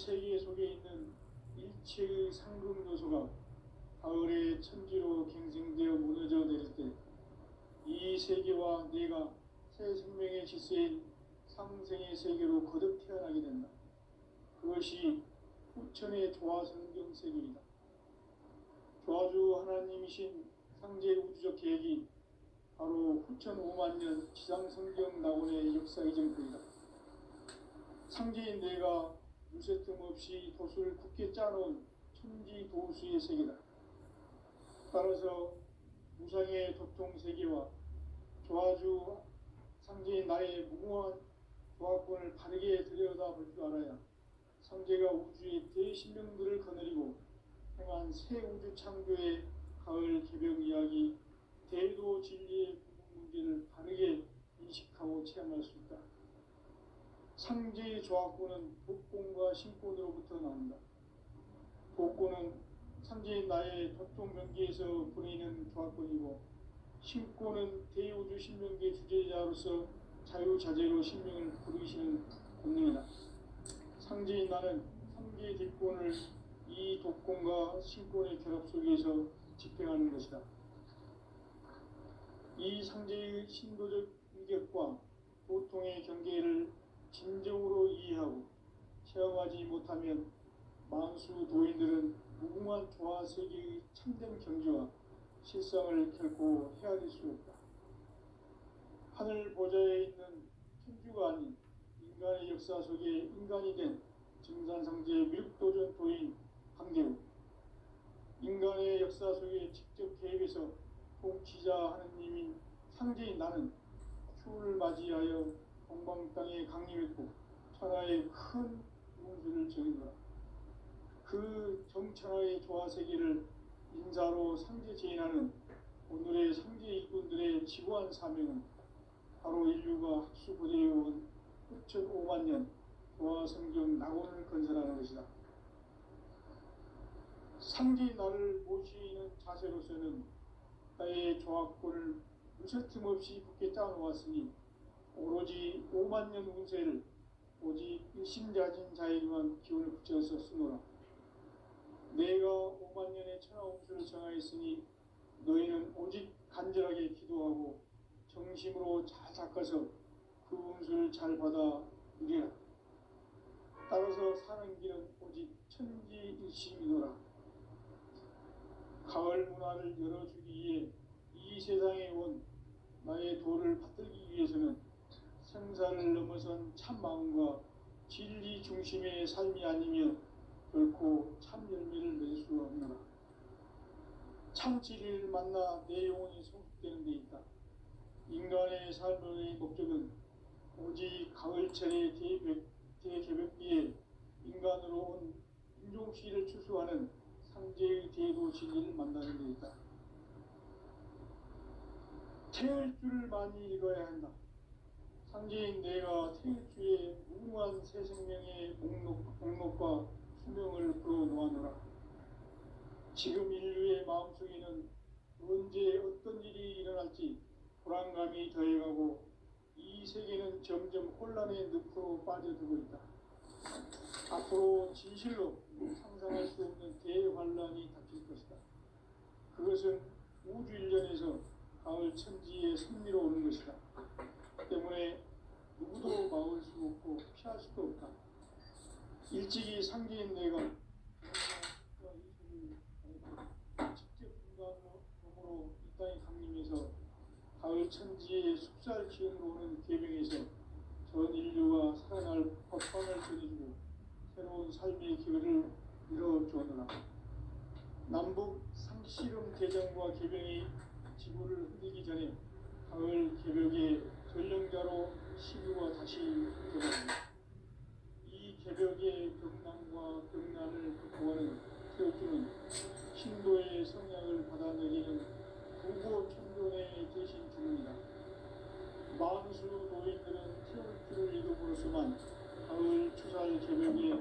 세계 속에 있는 일체의 상급 요소가 가을의 천지로 갱생되어 무너져 내릴 때 이 세계와 내가 새 생명의 질서인 상생의 세계로 거듭 태어나게 된다. 그것이 후천의 조화성경 세계이다. 조화주 하나님이신 상제 우주적 계획이 바로 후천 5만 년 지상성경 낙원의 역사의 정토이다. 상제인 내가 무쇠 틈 없이 도수를 굳게 짜놓은 천지 도수의 세계다. 따라서 무상의 도통 세계와 조화주 상제인 나의 무궁한 조화권을 바르게 들여다볼 줄 알아야 상제가 우주의 대신명들을 거느리고 행한 새 우주 창조의 가을 개벽 이야기, 대도 진리의 구분 문제를 바르게 인식하고 체험할 수 있다. 상제의 조화권은 복권과 신권으로부터 나온다. 복권은 상제인 나의 도통 명계에서 보내는 조화권이고, 신권은 대우주 신명계 주제자로서 자유자재로 신명을 부르시는 본능이다. 상제인 나는 상계 뒷권을 이 독권과 신권의 결합 속에서 집행하는 것이다. 이 상제의 신도적 인격과 보통의 경계를 진정으로 이해하고 체험하지 못하면 만수 도인들은 무궁한 조화 세계의 참된 경지와 실상을 결코 헤아릴 수 없다. 하늘 보좌에 있는 천주가 아닌 인간의 역사 속에 인간이 된 증산상제 미륵도전 도인 강대우, 인간의 역사 속에 직접 개입해서 통치자 하느님인 상제인 나는 추를 맞이하여 동방 땅에 강림했고 천하의 큰 운수를 정의노라. 그 정천하의 조화세계를 인사로 상제 제인하는 오늘의 상제 일꾼들의 지구한 사명은 바로 인류가 학수고대해온 후천 5만 년 조화성경 낙원을 건설하는 것이다. 상제인 나를 모시는 자세로서는 나의 조화권을 무쇠틈 없이 굳게 짜놓았으니 오로지 5만 년 운세를 오직 일심자진 자에게만 기운을 붙여서 쓰노라. 내가 5만 년의 천하 운수를 정하였으니 너희는 오직 간절하게 기도하고 정심으로 잘 닦아서 그 운수를 잘 받아 누리라. 따라서 사는 길은 오직 천지일심이노라. 가을 문화를 열어주기 위해 이 세상에 온 나의 도를 받들기 위해서는 생사를 넘어선 참 마음과 진리 중심의 삶이 아니면 결코 참 열매를 낼 수 없노라. 참 진리를 만나 내 영혼이 성숙되는 데 있다. 인간의 삶의 목적은 오직 가을철의 대개벽기에 인간으로 온 인종시를 추수하는 상제의 대도 진리를 만나는 데 있다. 태일주를 많이 읽어야 한다. 상제인 내가 태일주의 무궁한 새 생명의 목록과 수명을 풀어놓아노라. 지금 인류의 마음속에는 언제 어떤 일이 일어날지 불안감이 더해가고 이 세계는 점점 혼란의 늪으로 빠져들고 있다. 앞으로 진실로 상상할 수 없는 대환란이 닥칠 것이다. 그것은 우주 일련에서 가을 천지의 섭리로 오는 것이다. 때문에 누구도 막을 수 없고 피할 수도 없다. 일찍이 상제인 내가 직접 인간으로 이 땅에 강림해서 가을 천지의 숙살 지음으로 오는 계명에서 전 인류가 살아날 법방을 전해주고 새로운 삶의 기회를 이뤄주었노라. 남북 상씨름 대장과 계명이 지구를 흔들기 전에 가을 개벽의 전령자로 시류가 다시 들어갑니다. 이 개벽의 경남과 경난을 극복하는 태우주는 신도의 성향을 받아내리는 부고 천존의 대신 주문이다. 만수 도인들은 태울주를 이름으로서만 가을 추살 개벽에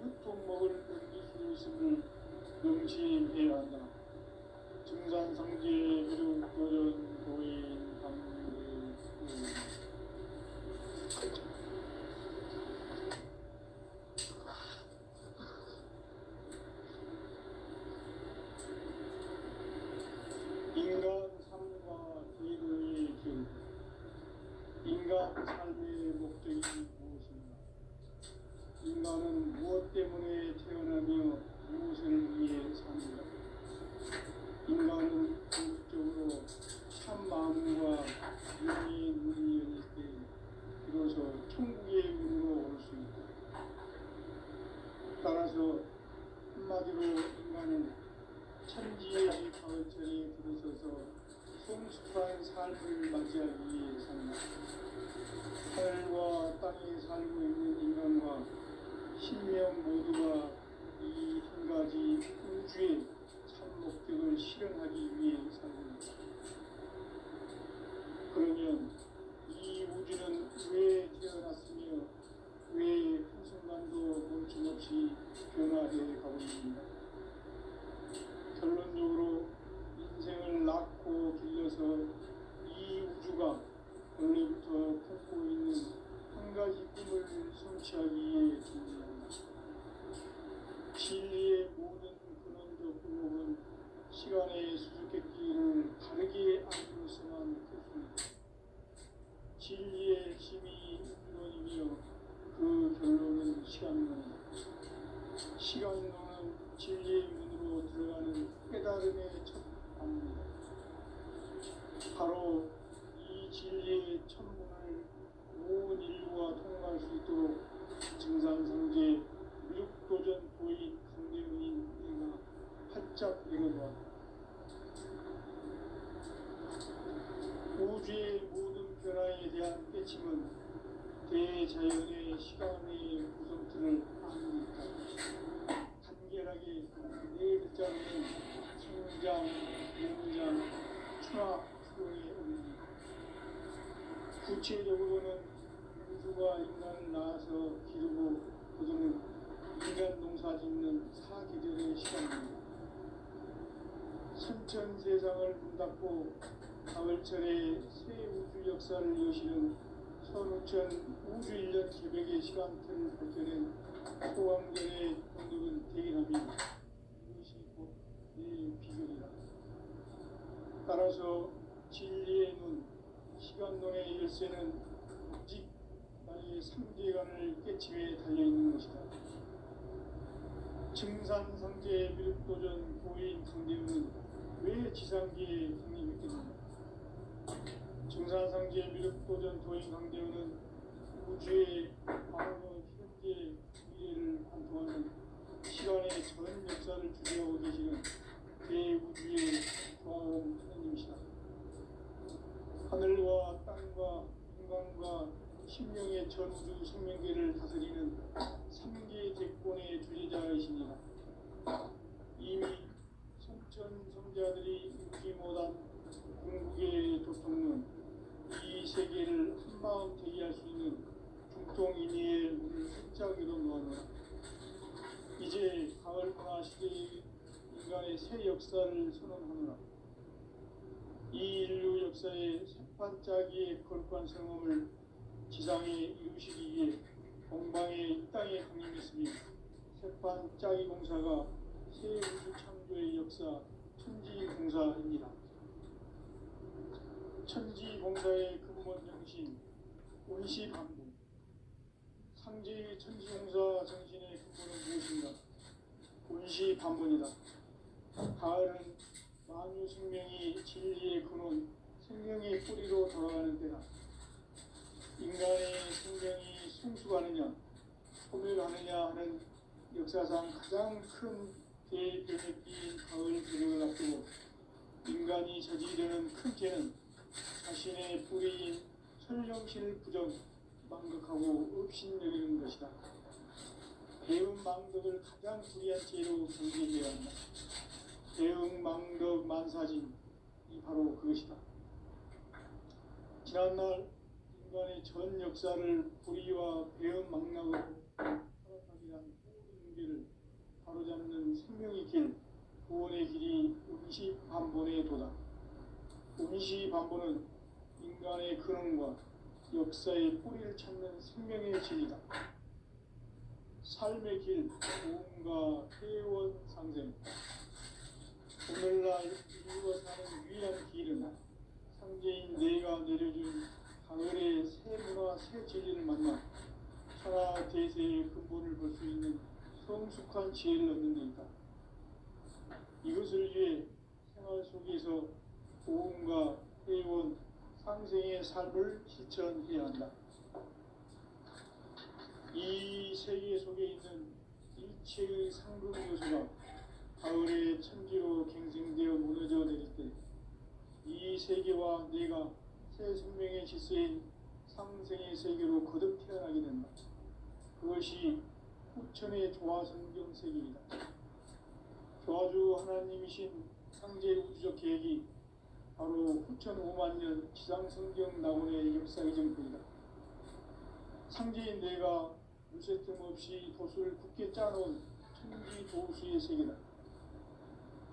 으통먹을 넘길 수 있음을 명심해야 한다. 증산상제 미륵도전 도인 강대우. 때문에 태어나며 무엇을 위해 삽니까? 인간은 궁극적으로 참 마음과 영의 문이 열릴 때 비로소 천국의 문으로 올 수 있다. 따라서 한마디로 인간은 천지의 가을철에 들어서서 성숙한 삶을 맞이하기 위해 산다. 하늘과 땅에 살고 있는 인간과 신명 모두가 이 한 가지 우주의 참 목적을 실현하기 위해 살고 있다. 그러면 이 우주는 왜 태어났으며 왜 한순간도 멈춤없이 변화해 가고 있는가? 결론적으로 인생을 낳고 길러서 이 우주가 원래부터 품고 있는 한 가지 꿈을 성취하기 위해 존재한다. 진리의 모든 근원적 의혹은 시간의 수수께끼를 다르게 알고서만 했습니다. 진리의 핵심이 우주론이며 그 결론은 시간론이다. 시간론은 진리의 문으로 들어가는 깨달음의 첫 방문이다. 바로 이 진리의 천문을 온 인류가 통과할 수 있도록 증산성제 미륵도전 도인 강대훈인 내가 활짝 열어놓았다. 우주의 모든 변화에 대한 깨침은 대자연의 시간의 구성틀을 아니까 간결하게 네 글자로는 성장, 연장, 추락, 수령에 오릅니다. 구체적으로는 우주가 인간을 낳아서 기르고 거두는 인간 농사 짓는 사계절의 시간입니다. 선천 세상을 문닫고 가을철에 새 우주 역사를 여시는 선우천 우주 1년 개백의 시간틀을 밝혀낸 소왕전의 동력은 대견합니다. 이것이 곧 내 비결이다. 따라서 진리의 눈, 시간론의 열쇠는 오직 나의 삼계관을 깨침에 달려있는 것이다. 증산상제 미륵도전 고인 강대훈은 왜 지상계에 성립했겠는가? 증산상제 미륵도전 도인 강대훈은 우주의 과거, 현재, 미래를 관통하는 시간의 전 역사를 주재하고 계시는 대우주의 조화로운 하나님이시다. 하늘과 땅과 인간과 신명의 전우주 생명계를 다스리는 삼계 대권의 주제자이십니다. 이미 성천 성자들이 읽지 못한 궁극의 도통론, 이 세계를 한마음 되게 할 수 있는 중통인의의 문을 활짝 열어놓았노라. 이제 가을 문화 시대의 인간의 새 역사를 선언하노라. 이 인류 역사의 새판짜기의 거룩한 성험을 지상에 이루시기 위해 공방의 이 땅에 강림했으며 새판짜기 공사가 새 우주 창조의 역사 천지공사입니다. 천지공사의 근본 정신 온시반복. 상제 천지공사 정신의 근본은 무엇인가? 온시반복이다. 가을은 만유 생명이 진리의 근원, 생명의 뿌리로 돌아가는 때다. 인간의 생명이 성숙하느냐, 소멸하느냐 하는 역사상 가장 큰 대변혁기인 가을 저녁을 앞두고 인간이 저지르는 큰 죄는 자신의 뿌리인 천령신을 부정, 망각하고 업신여기는 것이다. 배은망덕을 가장 불의한 죄로 경계해야 한다. 배은망덕 만사진이 바로 그것이다. 지난날 인간의 전 역사를 불의와 배은망락으로 타락하게 한 모든 문제를 바로잡는 생명의 길, 구원의 길이 온시반본의 도다. 온시반본은 인간의 근원과 역사의 뿌리를 찾는 생명의 진리다. 삶의 길, 도움과 회원 상생. 오늘날 인류가 사는 유일한 길은 상제인 내가 내려준 가을의 새 문화, 새 진리를 만나 천하 대세의 근본을 볼 수 있는 성숙한 지혜를 얻는 데 있다. 이것을 위해 생활 속에서 고음과 회원, 상생의 삶을 실천해야 한다. 이 세계 속에 있는 일체의 상급 요소가 가을의 천지로 갱생되어 무너져 내릴 때 이 세계와 내가 새 생명의 질서인 상생의 세계로 거듭 태어나게 된다. 그것이 후천의 조화성경 세계이다. 조화주 하나님이신 상제 우주적 계획이 바로 후천 5만 년 지상성경 낙원의 역사의 정표이다. 상제인 내가 물새 틈 없이 돛을 굳게 짜놓은 천지 도수의 세계다.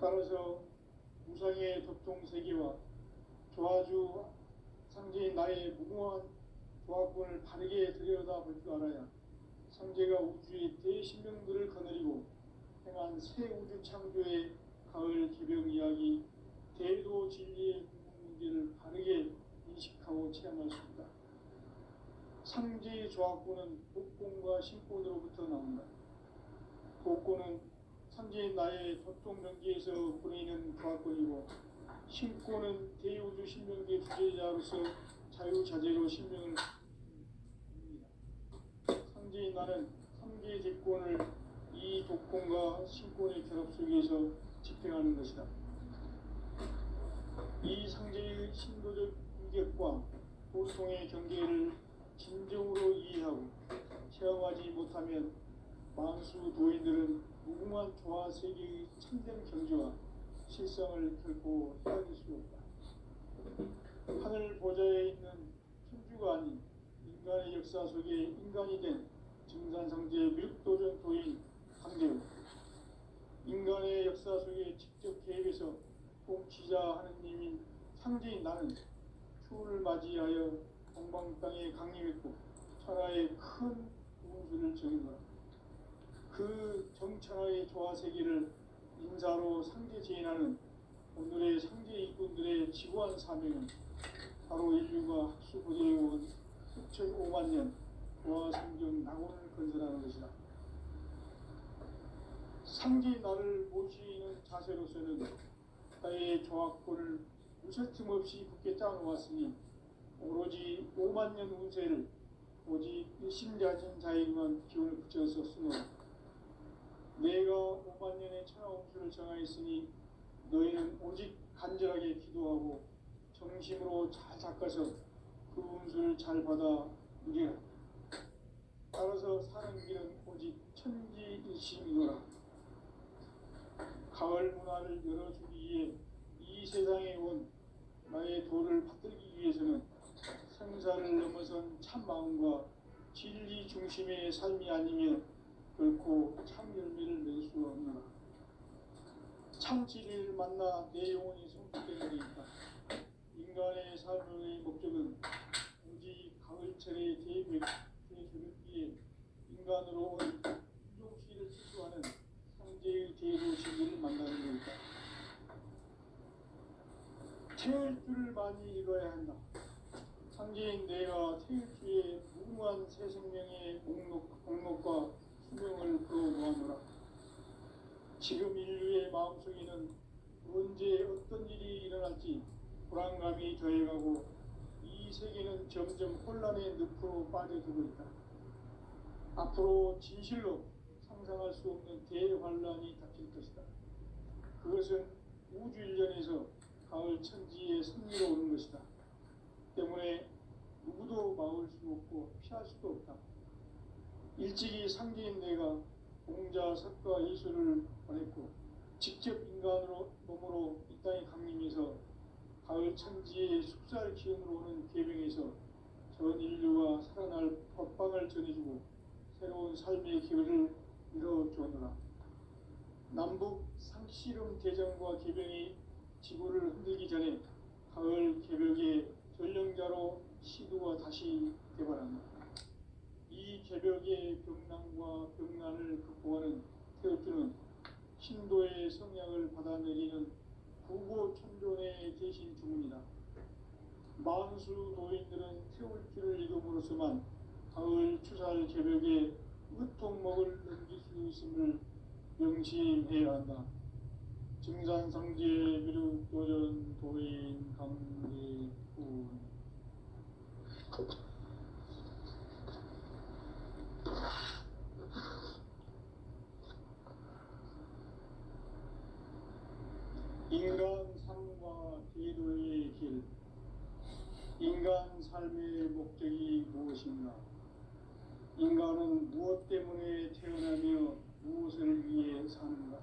따라서 무상의 도통 세계와 조화주 상제인 나의 무궁한 조화권을 바르게 들여다볼 줄 알아야 상제가 우주의 대신명들을 거느리고 행한 새 우주 창조의 가을 개벽 이야기, 대도 진리의 궁극 문제를 바르게 인식하고 체험할 수 있다. 상제의 조화권은 복권과 신권으로부터 나온다. 복권은 상제인 나의 도통 명기에서 보내는 조화권이고, 신권은 대우주 신명기의 주제자로서 자유자재로 신명을 입니다. 상제인 나는 3개의 대권을 이 독권과 신권의 결합 속에서 집행하는 것이다. 이 상제의 신도적 인격과 보통의 경계를 진정으로 이해하고 체험하지 못하면 만수 도인들은 무궁한 조화 세계의 참된 경지와 실상을 결코 헤아릴 수 없다. 하늘 보좌에 있는 천주가 아닌 인간의 역사 속에 인간이 된 증산상제의 밀도전 도인 강제우, 인간의 역사 속에 직접 개입해서 통치자 하느님인 상제인 나는 추후를 맞이하여 동방 땅에 강림했고 천하의 큰 우주를 정의하라. 그 정천하의 조화 세계를 인사로 상제 제인하는 오늘의 상제 일꾼들의 지구한 사명은 바로 인류가 학수 고대해온 수천 5만 년 조화 성경 낙원을 건설하는 것이다. 상제 나를 모시는 자세로서는 나의 조화권을 무쇠틈 없이 굳게 짜놓았으니 오로지 5만 년 운세를 오직 일심자진 자에게만 기운을 붙여서 쓰노라. 내가 5만 년의 천하운수를 정하였으니 너희는 오직 간절하게 기도하고 정심으로 잘 닦아서 그 운수를 잘 받아 누리라. 따라서 사는 길은 오직 천지일심이노라. 가을 문화를 열어주기 위해 이 세상에 온 나의 도를 받들기 위해서는 생사를 넘어선 참 마음과 진리 중심의 삶이 아니면 결코 참 열매를 맺을 수 없노라. 참 진리를 만나 내 영혼이 성숙되는 데 있다. 인간의 삶의 목적은 오직 가을철의 대개벽기에 인간으로 온 인종시를 실수하는 상제의 대로 진리를 만나는 데 있다. 태울 줄을 많이 읽어야 한다. 상제인 내가 태울주의 무궁한 새 생명의 목록과 수명을 풀어놓아노라. 지금 인류의 마음속에는 언제 어떤 일이 일어날지 불안감이 더해가고 이 세계는 점점 혼란의 늪으로 빠져들고 있다. 앞으로 진실로 상상할 수 없는 대환란이 닥칠 것이다. 그것은 우주 일련에서 가을 천지의 승리로 오는 것이다. 때문에 누구도 막을 수 없고 피할 수도 없다. 일찍이 상제인 내가 공자, 석가, 예수를 보냈고 직접 인간으로 몸으로 이 땅에 강림해서 가을 천지의 숙살 기운으로 오는 계명에서 전 인류가 살아날 법방을 전해주고 새로운 삶의 기회를 이뤄주었노라. 남북 상씨름 대전과 계병이 지구를 흔들기 전에 가을 개벽의 전령자로 시도가 다시 개발한다. 이 개벽의 병난과 병난을 극복하는 태엽주는 신도의 성향을 받아내리는 구고천존의 대신 주문이다. 만수 도인들은 태울주를 읽음으로써만 가을 추살 개벽의 의통 성목을 넘길 수 있음을 명심해야 한다. 증산상제 비록 도전 도인 강대군. 인간 삶과 기도의 길. 인간 삶의 목적이 무엇인가? 인간은 무엇 때문에 태어나며 무엇을 위해 사는가?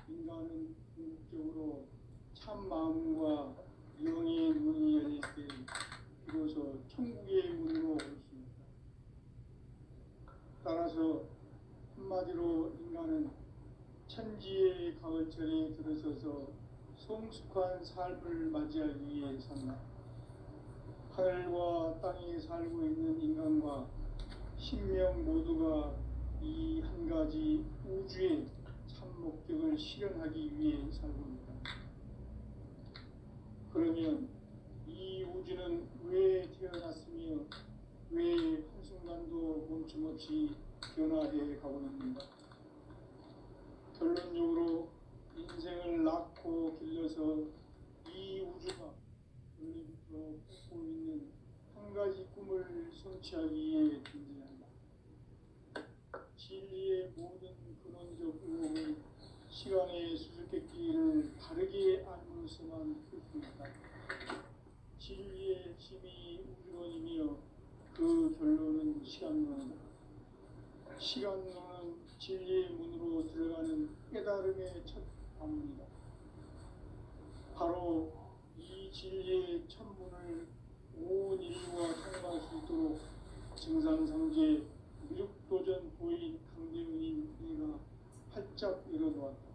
인간은 궁극적으로 참 마음과 영의 문이 열릴 때 비로소 천국의 문으로 올 수 있다. 따라서 한마디로 인간은 천지의 가을철에 들어서서 성숙한 삶을 맞이하기 위해 산다. 하늘과 땅에 살고 있는 인간과 신명 모두가 이 한 가지 우주의 참 목적을 실현하기 위해 살고 있다. 그러면 이 우주는 왜 태어났으며 왜 한순간도 멈춤없이 변화해 가고 있는가? 결론적으로 인생을 낳고 길러서 이 우주가 원래부터 꾸고 있는 한 가지 꿈을 성취하기 위해 존재한다. 진리의 모든 근원적 의혹은 시간의 수수께끼를 바르게 알므로서만 풀 수 있다. 진리의 핵심이 우주론이며 그 결론은 시간론이다. 시간론은 진리의 문으로 들어가는 깨달음의 첫 방문이다. 바로 이 진리의 천문을 온 인류가 통과할 수 있도록 증산상제 미륵도전 도인 강대훈인 내가 활짝 열어놓았다.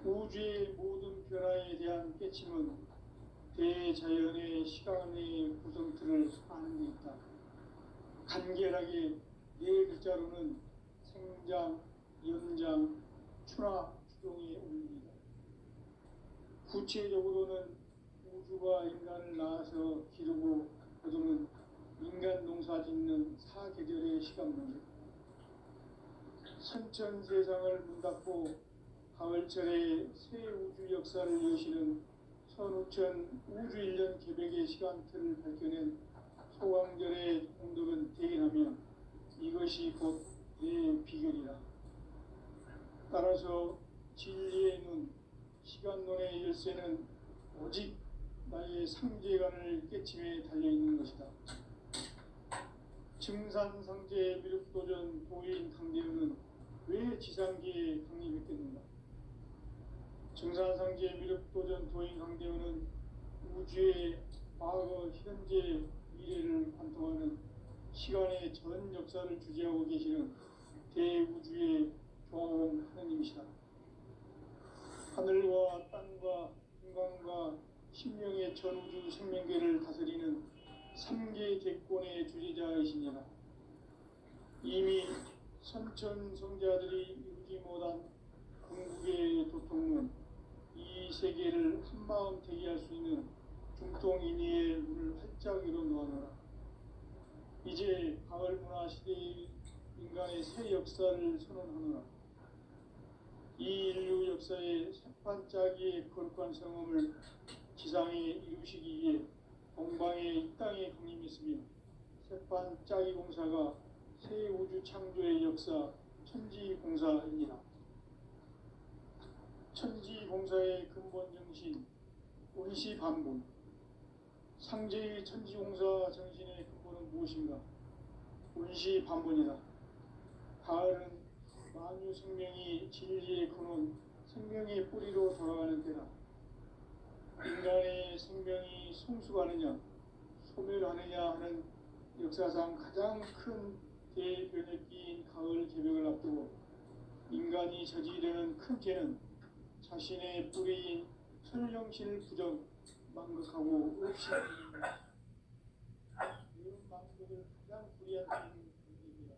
우주의 모든 변화에 대한 깨침은 대자연의 시간의 구성틀을 아는 데 있다. 간결하게 네 글자로는 생장, 연장, 추나 추동의 원리이다. 구체적으로는 우주가 인간을 낳아서 기르고 거두는 인간 농사 짓는 사계절의 시간론이다. 선천 세상을 문닫고 가을철에 새 우주 역사를 여시는 선우천 우주 1년 개백의 시간틀을 밝혀낸 소강절의 공덕은 대인하며 이것이 곧 내 비결이다. 따라서 진리의 눈, 시간론의 열쇠는 오직 나의 상제관을 깨침에 달려있는 것이다. 증산상제 미륵도전 도인 강대훈은 왜 지상계에 강림했겠는가? 증산상제 미륵도전 도인 강대훈은 우주의 과거, 현재, 미래를 관통하는 시간의 전 역사를 주재하고 계시는 대우주의 조화원 하느님이시다. 하늘과 땅과 인간과 신명의 전우주 생명계를 다스리는 3계 대권의 주재자이시니라. 이미 선천성자들이 이루지 못한 궁극의 도통문, 이 세계를 한마음 대기할 수 있는 중통인의의 문을 활짝 열어놓아노라. 이제 가을 문화 시대의 인간의 새 역사를 선언하노라. 이 인류 역사의 새반짝이의 거룩한 성음을 지상에 이루시기 위해 동방의 이 땅에 강림했으며 새반짝이 공사가 새 우주 창조의 역사 천지공사입니다. 천지공사의 근본 정신 운시반분. 상제의 천지공사 정신의 근본은 무엇인가? 운시반분이다. 가을은 만유 생명이 진리의 근원, 생명의 뿌리로 돌아가는 때다. 인간의 생명이 성숙하느냐, 소멸하느냐 하는 역사상 가장 큰 대변혁기인 가을 개벽을 앞두고 인간이 저지르는 큰 죄는 자신의 뿌리인 설령신을 부정, 망극하고 없이는 배운 망극을 가장 불이한 죄입니다.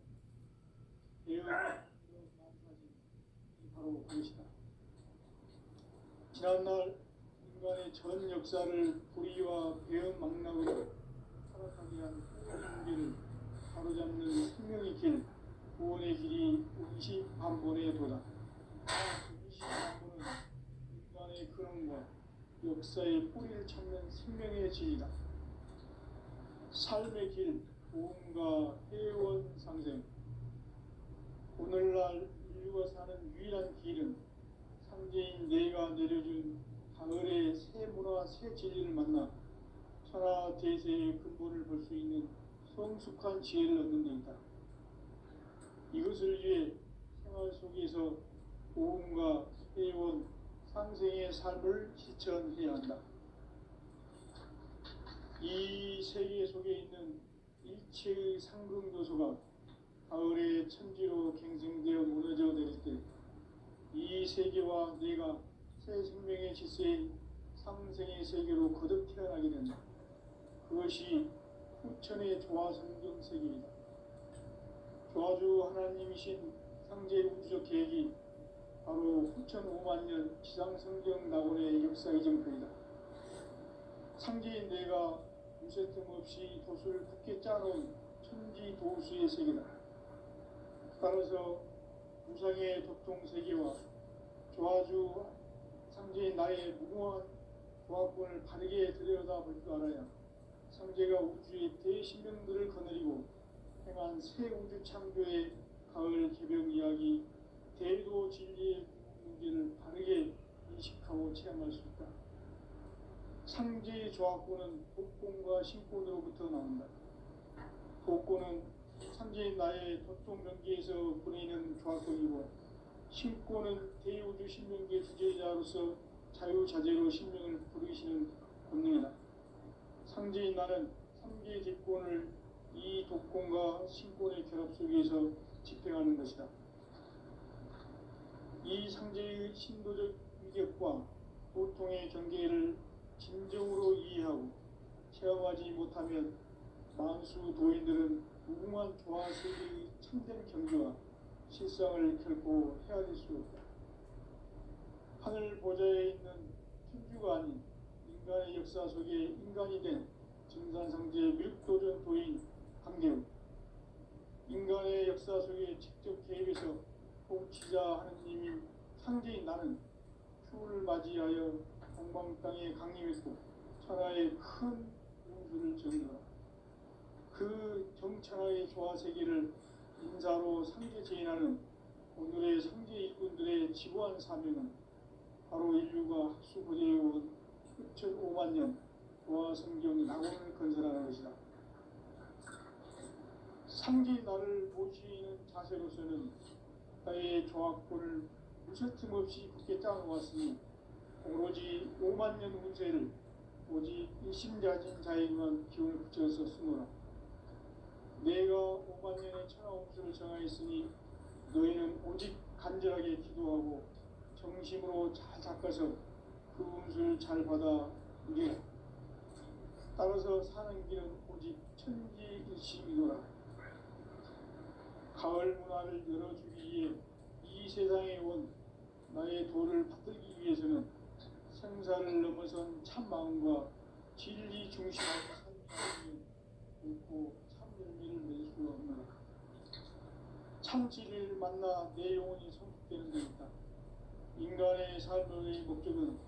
배운 망사진 바로 그것이다. 지난날 인간의 전 역사를 불의와 배은 망락으로 타락하게 한 문제를 바로잡는 생명의 길, 구원의 길이 운시반본에 도다. 운시반본은 인간의 근원과 역사의 뿌리를 찾는 생명의 진리다. 삶의 길, 보험과 회원 상생. 오늘날 인류가 사는 유일한 길은 상제인 내가 내려준 가을의 새 문화, 새 진리를 만나 천하 대세의 근본을 볼 수 있는 성숙한 지혜를 얻는 데 있다. 이것을 위해 생활 속에서 보험과 회원, 상생의 삶을 실천해야 한다. 이 세계 속에 있는 일체의 상금 요소가 가을의 천지로 갱생되어 무너져 내릴 때 이 세계와 내가 새 생명의 질서인 상생의 세계로 거듭 태어나게 된다. 그것이 후천의 조화성경 세계이다. 조화주 하나님이신 상제의 우주적 계획이 바로 후천 5만년 지상성경 낙원의 역사 이정표이다. 상제인 내가 무쇠틈 없이 돛을 굳게 짜놓은 천지 도수의 세계다. 따라서 무상의 도통세계와 조화주 상제인 나의 무궁한 조화권을 바르게 들여다볼 줄 알아야 상제가 우주의 대신명들을 거느리고 행한 새 우주 창조의 가을 개벽 이야기, 대도 진리의 문제를 바르게 인식하고 체험할 수 있다. 상제의 조화권은 복권과 신권으로부터 나온다. 복권은 상제인 나의 도통명기에서 보내는 조화권이고, 신권은 대우주 신명기의 주제자로서 자유자재로 신명을 부르시는 권능이다. 상제인 나는 3개의 뒷권을 이 독권과 신권의 결합 속에서 집행하는 것이다. 이 상제의 신도적 위격과 보통의 경계를 진정으로 이해하고 체험하지 못하면 만수 도인들은 무궁한 조화세계의 참된 경지와 실상을 결코 헤아릴 수 없다. 하늘 보좌에 있는 천주가 아닌 인간의 역사 속에 인간이 된 증산상제 밀도전 도인 강대우, 인간의 역사 속에 직접 개입해서 통치자 하느님인 상제인 나는 추후를 맞이하여 동방 땅에 강림했고 천하의 큰 운수를 전하라. 그 정천하의 조화세계를 인사로 상제 제인하는 오늘의 상제 일꾼들의 지구한 사명은 바로 인류가 학수고대해온 6,500년 조화성경 낙원을 건설하는 것이다. 상제 나를 모시는 자세로서는 나의 조화권을 무쇠틈 없이 굳게 짜놓았으니 오로지 5만년 운세를 오직 일심자진 자에게만 기운을 붙여서 쓰노라. 내가 5만년의 천하 운수를 정하였으니 너희는 오직 간절하게 기도하고 정심으로 잘 닦아서 그 운수를 잘 받아 누리라. 따라서 사는 길은 오직 천지일심이노라. 가을 문화를 열어주기 위해 이 세상에 온 나의 도를 받들기 위해서는 생사를 넘어선 참 마음과 진리 중심의 삶이 결코 참 열매를 맺을 수 없노라. 참 진리를 만나 내 영혼이 성숙되는 데 있다. 인간의 삶의 목적은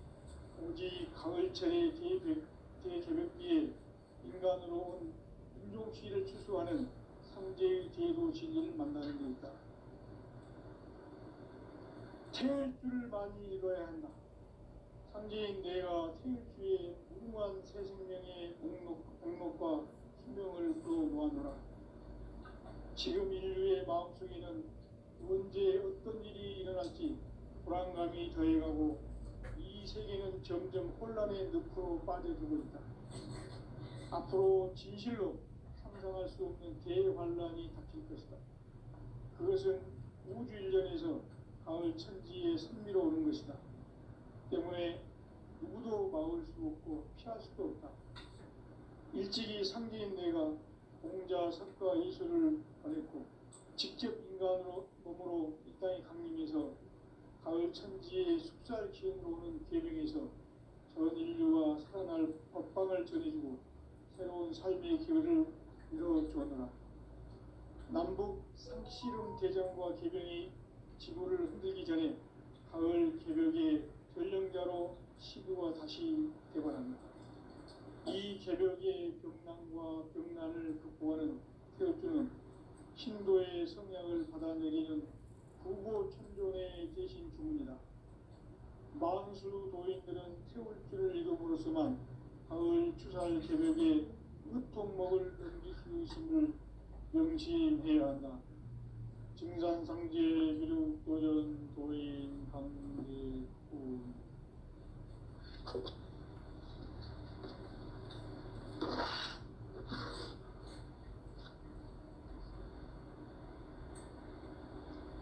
오직 가을철의 대개벽기에 인간으로 온 인종시를 추수하는 상제의 대도 진리를 만나는 데 있다. 태일주를 많이 읽어야 한다. 상제인 내가 태일주의 무궁한 새 생명의 목록과 수명을 풀어놓아노라. 지금 인류의 마음속에는 언제 어떤 일이 일어날지 불안감이 더해가고 이 세계는 점점 혼란의 늪으로 빠져들고 있다. 앞으로 진실로 상상할 수 없는 대환란이 닥칠 것이다. 그것은 우주 일련에서 가을 천지에 선미로 오는 것이다. 때문에 누구도 막을 수 없고 피할 수도 없다. 일찍이 상제인 내가 공자, 석가, 예수를 보냈고 직접 인간으로 몸으로 이 땅에 강림해서 가을 천지의 숲살 기운으로 오는 계명에서 전 인류가 살아날 법방을 전해주고 새로운 삶의 기회를 이뤄주었노라. 씨름 대장과 개병이 지구를 흔들기 전에 가을 개벽의 전령자로 시구가 다시 되관합니다. 이 개벽의 병난과 병난을 극복하는 태극주는 신도의 성향을 받아내리는 구고천존의 대신 주문이다. 만수 도인들은 태울주를 읽음으로써만 가을 추살 개벽의 으통목을 넘길 수 있음을 명심해야 한다. 증산상제 미륵도전 도인 강대군.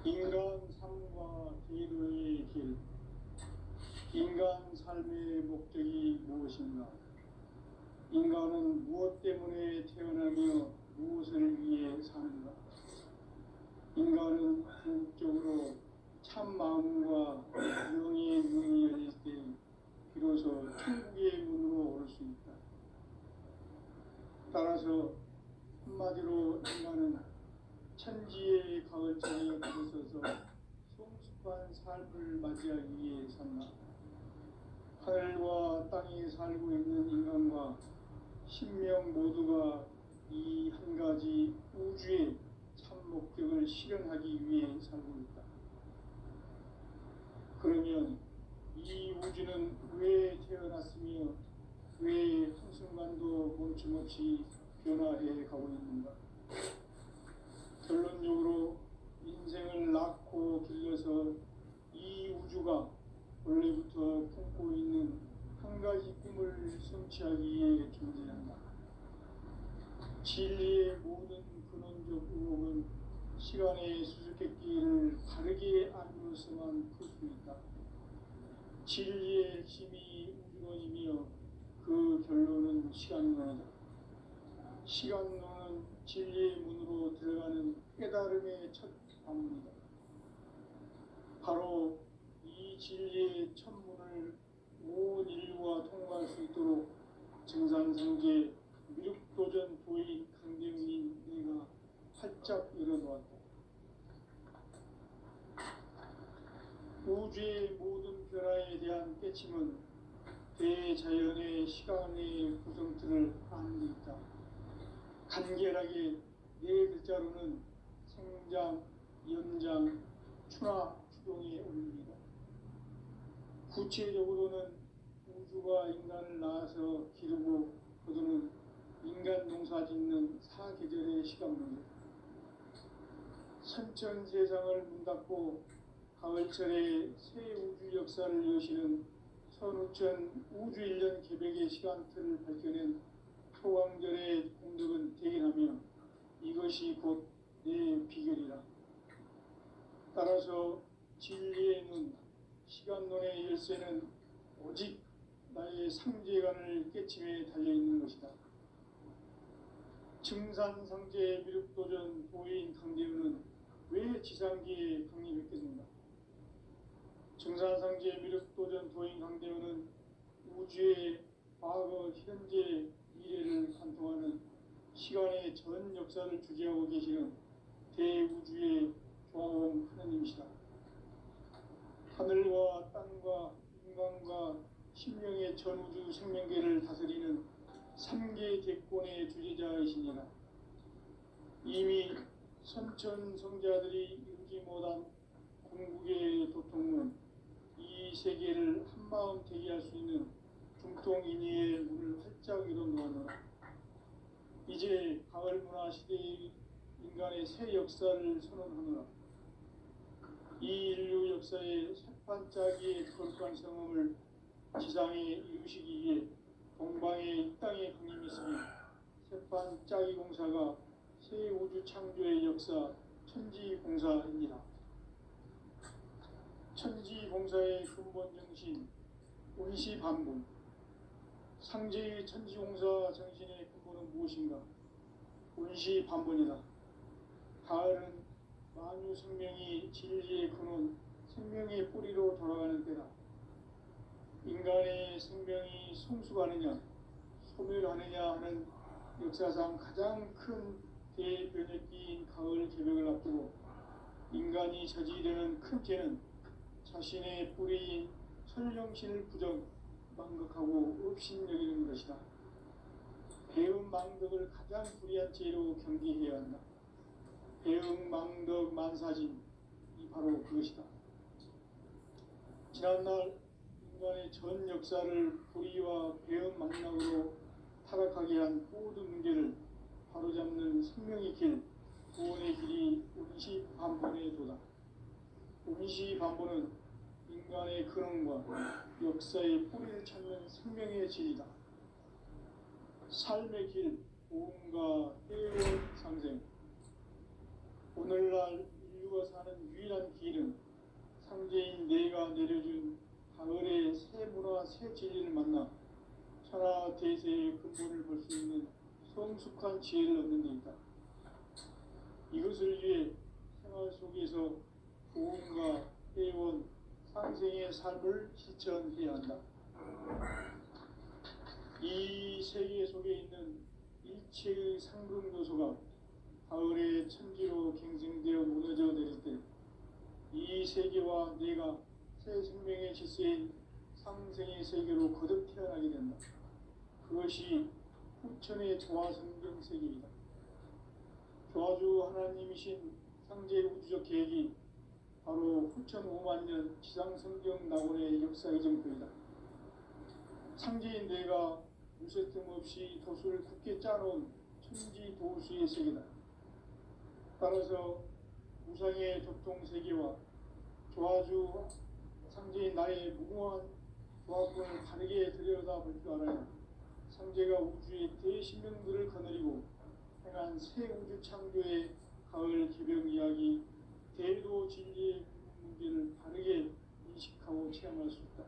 인간 삶과 기도의 길. 인간 삶의 목적이 무엇인가? 인간은 무엇 때문에 태어나며 무엇을 위해 사는가? 인간은 궁극적으로 참 마음과 영의 문이 열릴 때 비로소 천국의 문으로 오를 수 있다. 따라서 한마디로 인간은 천지의 가을철에 들어서서 성숙한 삶을 맞이하기 위해 산다. 하늘과 땅에 살고 있는 인간과 신명 모두가 이 한 가지 우주의 참 목적을 실현하기 위해 살고 있다. 그러면 이 우주는 왜 태어났으며 왜 한순간도 멈춤없이 변화해 가고 있는가? 결론적으로 인생을 낳고 길러서 이 우주가 원래부터 품고 있는 한 가지 꿈을 성취하기 위해 존재한다. 진리의 모든 근원적 의혹은 시간의 수수께끼를 바르게 알므로서만 풀 수 있다. 진리의 핵심이 우주론이며 그 결론은 시간론이다. 시간론은 진리의 문으로 들어가는 깨달음의 첫 방문이다. 바로 이 진리의 첫 문을 온 인류가 통과할 수 있도록 증산상제 미륵도전 도인 강대웅인 내가 활짝 열어놓았다. 우주의 모든 변화에 대한 깨침은 대자연의 시간의 구성틀을 아는 데 있다. 간결하게 네 글자로는 생장, 연장, 추나 추동의 원리이다. 구체적으로는 우주가 인간을 낳아서 기르고 거두는 인간 농사 짓는 사계절의 시간론이다. 선천 세상을 문 닫고 가을철에 새 우주 역사를 여시는 선우천 우주 1년 개벽의 시간틀을 밝혀낸 소강절의 공덕은 대견하며 이것이 곧 내 비결이라. 따라서 진리의 눈, 시간론의 열쇠는 오직 나의 상제관을 깨침에 달려있는 것이다. 증산상제 미륵도전 도인 강대우는 왜 지상기에 강림했겠는가? 증산상제 미륵도전 도인 강대우는 우주의 과거, 현재, 미래를 관통하는 시간의 전 역사를 주재하고 계시는 대우주의 조화원 하느님이시다. 하늘과 땅과 인간과 신명의 전우주 생명계를 다스리는 3계 대권의 주재자이시니라. 이미 선천 성자들이 이루지 못한 궁극의 도통문, 이 세계를 한마음 대기할 수 있는 중통인의의 문을 활짝 열어놓았노라. 이제 가을 문화 시대의 인간의 새 역사를 선언하노라. 이 인류 역사의 새판짜기의 거룩한 성음을 지상에 이루시기 위해 동방의 이 땅에 강림했으며 새판짜기 공사가 새 우주 창조의 역사 천지봉사입니다. 천지봉사의 근본 정신 운시반분. 상제의 천지공사 정신의 근본은 무엇인가? 운시반분이다. 가을은 만유 생명이 진리의 근원, 생명의 뿌리로 돌아가는 때다. 인간의 생명이 성숙하느냐, 소멸하느냐 하는 역사상 가장 큰 대변혁기인 가을 개벽을 앞두고 인간이 저지르는 큰 죄는 자신의 뿌리인 설령신을 망각하고 업신여기는 것이다. 배은망덕을 가장 불의한 죄로 경계해야 한다. 배은망덕 만사진이 바로 그것이다. 지난날 인간의 전 역사를 불의와 배은망락으로 타락하게 한 모든 문제를 바로잡는 생명의 길, 구원의 길이 운시반본의 도다. 운시반본은 인간의 근원과 역사의 뿌리를 찾는 생명의 질이다. 삶의 길, 보험과 해외 상생. 오늘날 인류가 사는 유일한 길은 상제인 내가 내려준 가을의 새 문화, 새 진리를 만나 천하 대세의 근본을 볼 수 있는 성숙한 지혜를 얻는 데 있다. 이것을 위해 생활 속에서 보험과 회원, 상생의 삶을 실천해야 한다. 이 세계 속에 있는 일체의 상급 요소가 가을의 천지로 갱생되어 무너져 내릴 때 이 세계와 내가 새 생명의 질서인 상생의 세계로 거듭 태어나게 된다. 그것이 후천의 조화성경 세계이다. 조화주 하나님이신 상제 우주적 계획이 바로 후천 5만 년 지상성경 낙원의 역사의 정표이다. 상제인 내가 무쇠뜸 없이 도수를 굳게 짜놓은 천지 도수의 세계다. 따라서 무상의 교통세계와 조화주 상제인 나의 무궁한 조화권을 다르게 들여다볼 줄 알아야 상제가 우주의 대신명들을 거느리고 행한 새 우주 창조의 가을 개벽 이야기, 대도 진리의 문제를 다르게 인식하고 체험할 수 있다.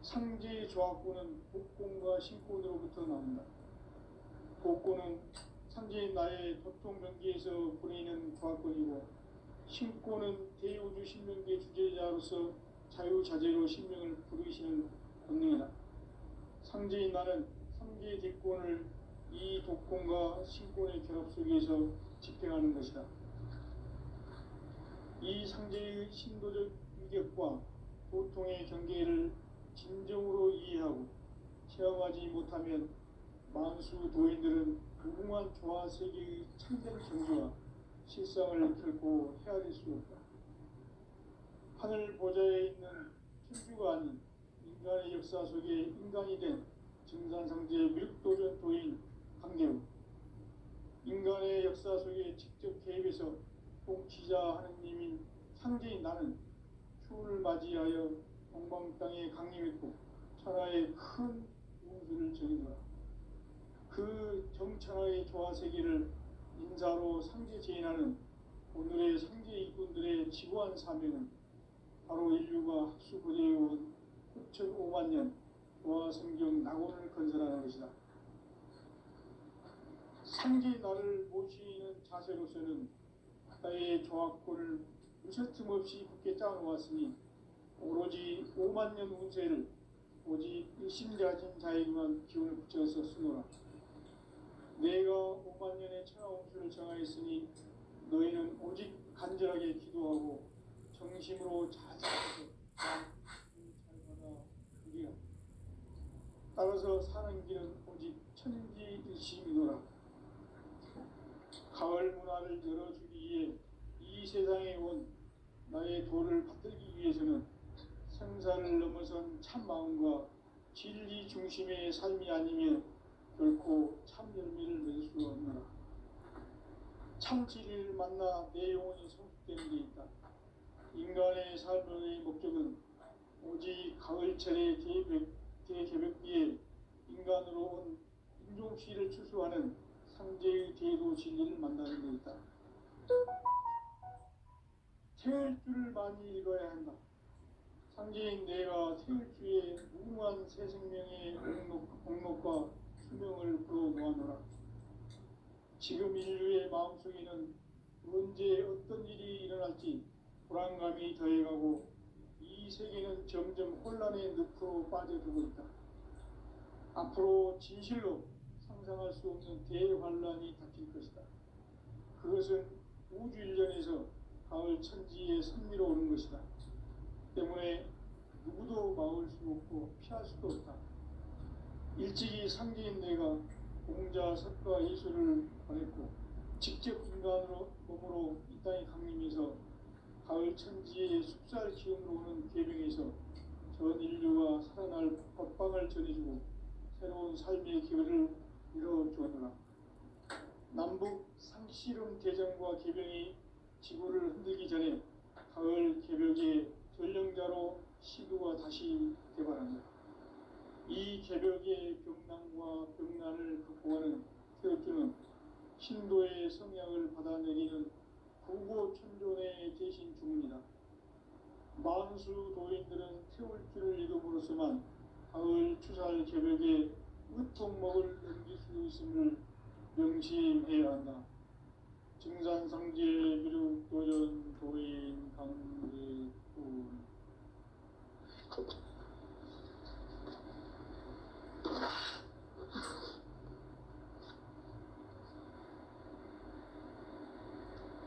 상제의 조화권은 복권과 신권으로부터 나온다. 복권은 상제인 나의 도통명기에서 보내는 조화권이고, 신권은 대우주 신명기의 주제자로서 자유자재로 신명을 부르시는 권능이다. 상제인 나는 상제의 대권을 이 독권과 신권의 결합 속에서 집행하는 것이다. 이 상제의 신도적 위격과 보통의 경계를 진정으로 이해하고 체험하지 못하면 만수 도인들은 무궁한 조화 세계의 참된 경지와 실상을 결코 헤아릴 수 없다. 하늘 보좌에 있는 천주가 아닌 인간의 역사 속에 인간이 된 증산상제 밀도전 도인 강대우, 인간의 역사 속에 직접 개입해서 통치자 하느님인 상제인 나는 추운을 맞이하여 동방 땅에 강림했고 천하의 큰 운수를 정의노라. 그 정천하의 조화 세계를 인사로 상제 제인하는 오늘의 상제 일꾼들의 지구한 사명은 바로 인류가 학수고대해온 9,5만 년 조화 성경 낙원을 건설하는 것이다. 상제 나를 모시는 자세로서는 나의 조화권을 무쇠틈 없이 굳게 짜놓았으니 오로지 5만 년 운세를 오직 일심가진 자에게만 기운을 붙여서 쓰노라. 내가 5만 년의 천하 운수를 정하였으니 너희는 오직 간절하게 기도하고 정심으로 자제해서 잘 받아 그리라. 따라서 사는 길은 오직 천지일심이노라. 가을 문화를 열어주기 위해 이 세상에 온 나의 도를 받들기 위해서는 생사를 넘어선 참 마음과 진리 중심의 삶이 아니면 결코 참 열매를 맺을 수 없노라. 참 진리를 만나 내 영혼이 성숙되는 데 있다. 인간의 삶의 목적은 오직 가을철의 대개벽기에 인간으로 온 인종시를 추수하는 상제의 대도 진리를 만나는 데 있다. 태을주를 많이 읽어야 한다. 상제인 내가 태을주의 무궁한 새 생명의 공록과 수명을 불어놓아노라. 지금 인류의 마음속에는 언제 어떤 일이 일어날지 불안감이 더해가고 이 세계는 점점 혼란의 늪으로 빠져들고 있다. 앞으로 진실로 상상할 수 없는 대환란이 닥칠 것이다. 그것은 우주 일련에서 가을 천지의 선미로 오는 것이다. 때문에 누구도 막을 수 없고 피할 수도 없다. 일찍이 상제인 내가 공자, 석가, 예수를 보냈고 직접 인간으로 몸으로 이 땅에 강림해서 가을 천지의 숲살 기운으로 오는 계명에서 전 인류가 살아날 법방을 전해주고 새로운 삶의 기회를 이뤄주었노라. 남북 상씨름 대전과 계병이 지구를 흔들기 전에 가을 개벽의 전령자로 시도가 다시 개발한다. 이 개벽의 병난과 병난을 극복하는 태극기는 신도의 성향을 받아내리는 구고천존의 대신 주문이다. 만수 도인들은 태울 줄을 이름으로서만 가을 추살 개벽의 으통목을 넘길 수 있음을 명심해야 한다. 증산상제 미륵도전 도인 강대군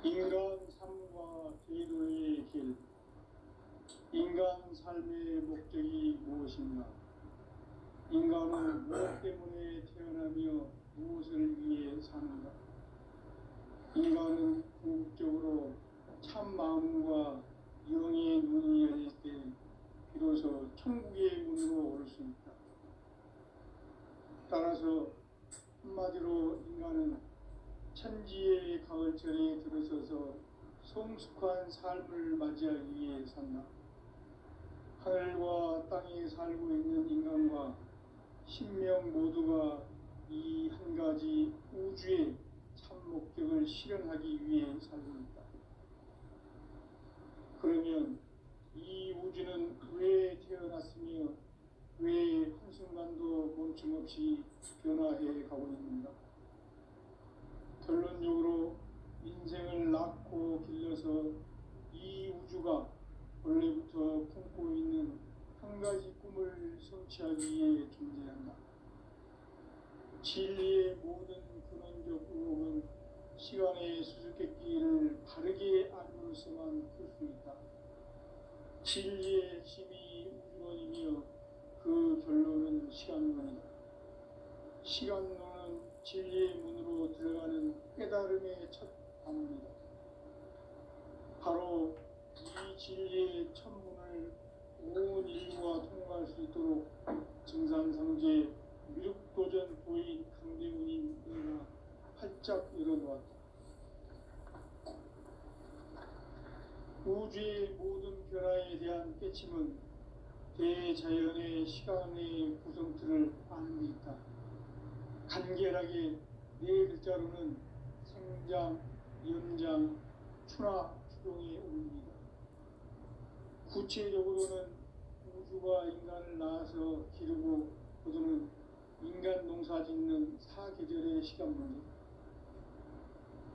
인간 삶과 제도의 길. 인간 삶의 목적이 무엇인가? 인간은 무엇 때문에 태어나며 무엇을 위해 사는가? 인간은 궁극적으로 참 마음과 영의 문이 열릴 때 비로소 천국의 문으로 오를 수 있다. 따라서 한마디로 인간은 천지의 가을철에 들어서서 성숙한 삶을 맞이하기 위해 산다. 하늘과 땅에 살고 있는 인간과 신명 모두가 이 한 가지 우주의 참 목적을 실현하기 위해 살고 있다. 그러면 이 우주는 왜 태어났으며 왜 한순간도 멈춤없이 변화해 가고 있는가? 결론적으로 인생을 낳고 길러서 이 우주가 원래부터 품고 있는 한 가지 꿈을 성취하기 위해 존재한다. 진리의 모든 근원적 의혹은 시간의 수수께끼를 바르게 알므로서만 풀 수 있다. 진리의 핵심이 우주론이며 그 결론은 시간론이다. 시간론은 진리의 문으로 들어가는 깨달음의 첫 방문이다. 바로 이 진리의 첫 문을 온 인류가 통과할 수 있도록 증산상제 미륵도전 도인 강대훈이 내가 활짝 열어놓았다. 우주의 모든 변화에 대한 깨침은 대자연의 시간의 구성틀을 아는 데 있다. 간결하게 네 글자로는 생장, 연장, 추나 추동의 원리다. 구체적으로는 우주가 인간을 낳아서 기르고 거두는 인간 농사 짓는 사계절의 시간문이다.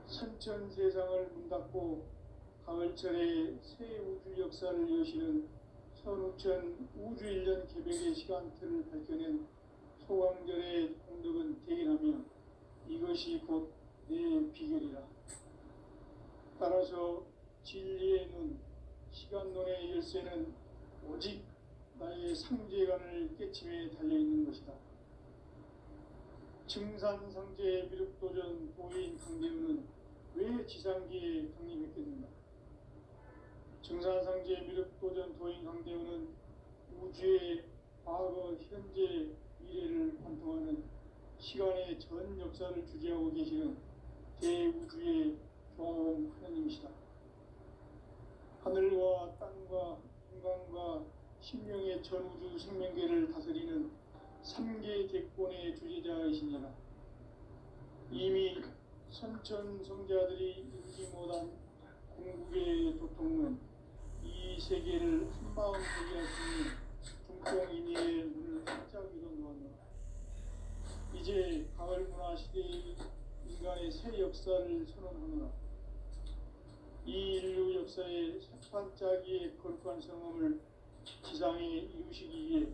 선천 세상을 문 닫고 가을철에 새 우주 역사를 여시는 선우천 우주 1년 개벽의 시간틀을 밝혀낸 소강절의 공덕은 대인하며 이것이 곧 내 비결이라. 따라서 진리의 눈, 시간론의 열쇠는 오직 나의 상제관을 깨침에 달려있는 것이다. 증산상제 미륵도전 도인 강대훈은 왜 지상기에 강림했겠는가? 증산상제 미륵도전 도인 강대훈은 우주의 과거, 현재, 미래를 관통하는 시간의 전 역사를 주재하고 계시는 대우주의 조화원 하느님이시다. 하늘과 땅과 인간과 신명의 전우주 생명계를 다스리는 3계 대권의 주재자이시니라. 이미 선천 성자들이 인지 못한 궁극의 도통은 이 세계를 한마음 되게 하시니 중통인의의 문을 활짝 열어놓았노라. 이제 가을 문화 시대의 인간의 새 역사를 선언하노라. 이 인류 역사의 첫 반짝이의 거룩한 성험을 지상에 이루시기 위해